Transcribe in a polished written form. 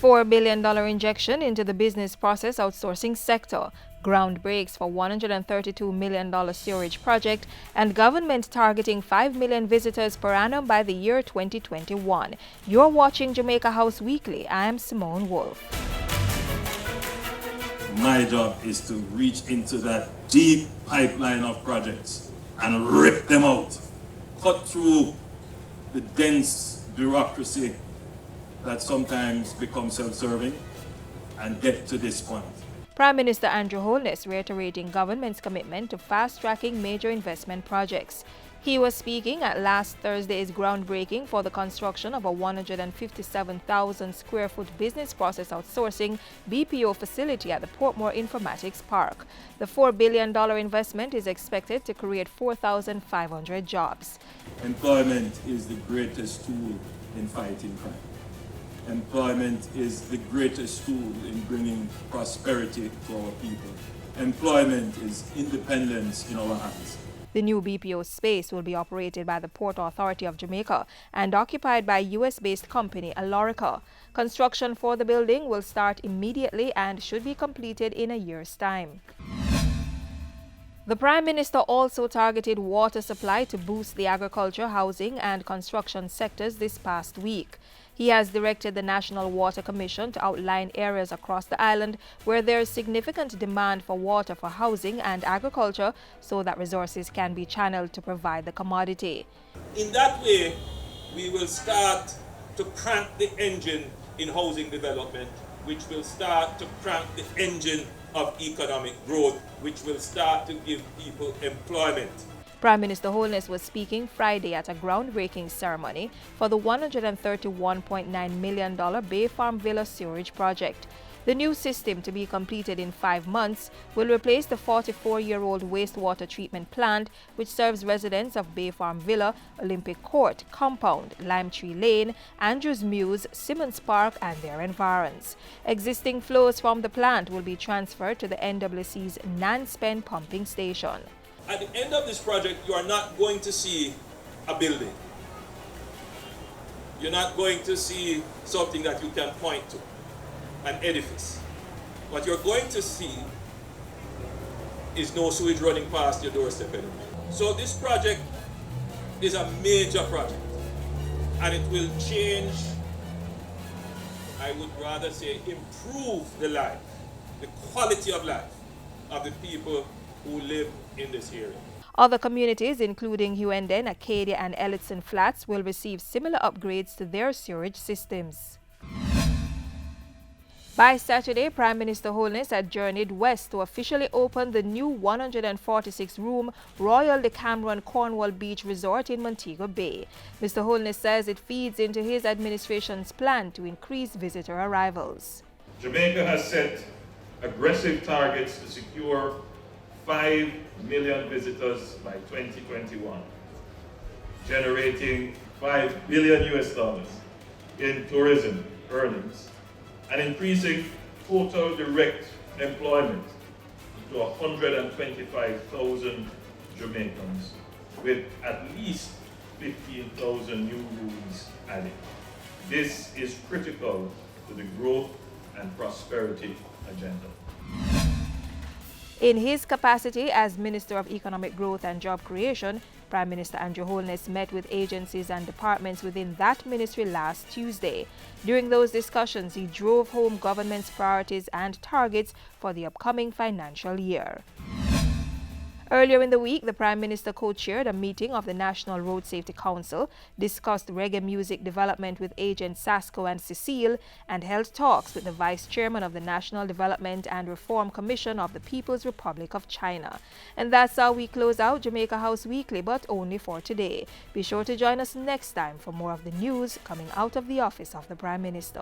$4 billion injection into the business process outsourcing sector, ground breaks for $132 million sewerage project, and government targeting 5 million visitors per annum by the year 2021. You're watching Jamaica House Weekly. I am Simone Wolf. My job is to reach into that deep pipeline of projects and rip them out, cut through the dense bureaucracy that sometimes becomes self-serving, and get to this point. Prime Minister Andrew Holness reiterating government's commitment to fast-tracking major investment projects. He was speaking at last Thursday's groundbreaking for the construction of a 157,000 square foot business process outsourcing BPO facility at the Portmore Informatics Park. The $4 billion investment is expected to create 4,500 jobs. Employment is the greatest tool in fighting crime. Employment is the greatest tool in bringing prosperity to our people. Employment is independence in our hands. The new BPO space will be operated by the Port Authority of Jamaica and occupied by US-based company Alorica. Construction for the building will start immediately and should be completed in a year's time. The Prime Minister also targeted water supply to boost the agriculture, housing and construction sectors this past week. He has directed the National Water Commission to outline areas across the island where there is significant demand for water for housing and agriculture so that resources can be channeled to provide the commodity. In that way, we will start to crank the engine in housing development, which will start to crank the engine of economic growth, which will start to give people employment. Prime Minister Holness was speaking Friday at a groundbreaking ceremony for the $131.9 million Bay Farm Villa sewerage project. The new system, to be completed in 5 months, will replace the 44-year-old wastewater treatment plant which serves residents of Bay Farm Villa, Olympic Court, Compound, Lime Tree Lane, Andrews Mews, Simmons Park and their environs. Existing flows from the plant will be transferred to the NWC's Nanspen pumping station. At the end of this project, you are not going to see a building. You're not going to see something that you can point to, an edifice. What you're going to see is no sewage running past your doorstep anymore. So this project is a major project, and it will change, I would rather say improve the life, the quality of life of the people who live in this area. Other communities, including Huenden, Acadia and Elletson Flats, will receive similar upgrades to their sewage systems. By Saturday, Prime Minister Holness had journeyed west to officially open the new 146-room Royal Decameron Cornwall Beach Resort in Montego Bay. Mr. Holness says it feeds into his administration's plan to increase visitor arrivals. Jamaica has set aggressive targets to secure 5 million visitors by 2021, generating $5 billion in tourism earnings and increasing total direct employment to 125,000 Jamaicans, with at least 15,000 new rooms added. This is critical to the growth and prosperity agenda. In his capacity as Minister of Economic Growth and Job Creation, Prime Minister Andrew Holness met with agencies and departments within that ministry last Tuesday. During those discussions, he drove home government's priorities and targets for the upcoming financial year. Earlier in the week, the Prime Minister co-chaired a meeting of the National Road Safety Council, discussed reggae music development with agents Sasco and Cecile, and held talks with the Vice Chairman of the National Development and Reform Commission of the People's Republic of China. And that's how we close out Jamaica House Weekly, but only for today. Be sure to join us next time for more of the news coming out of the office of the Prime Minister.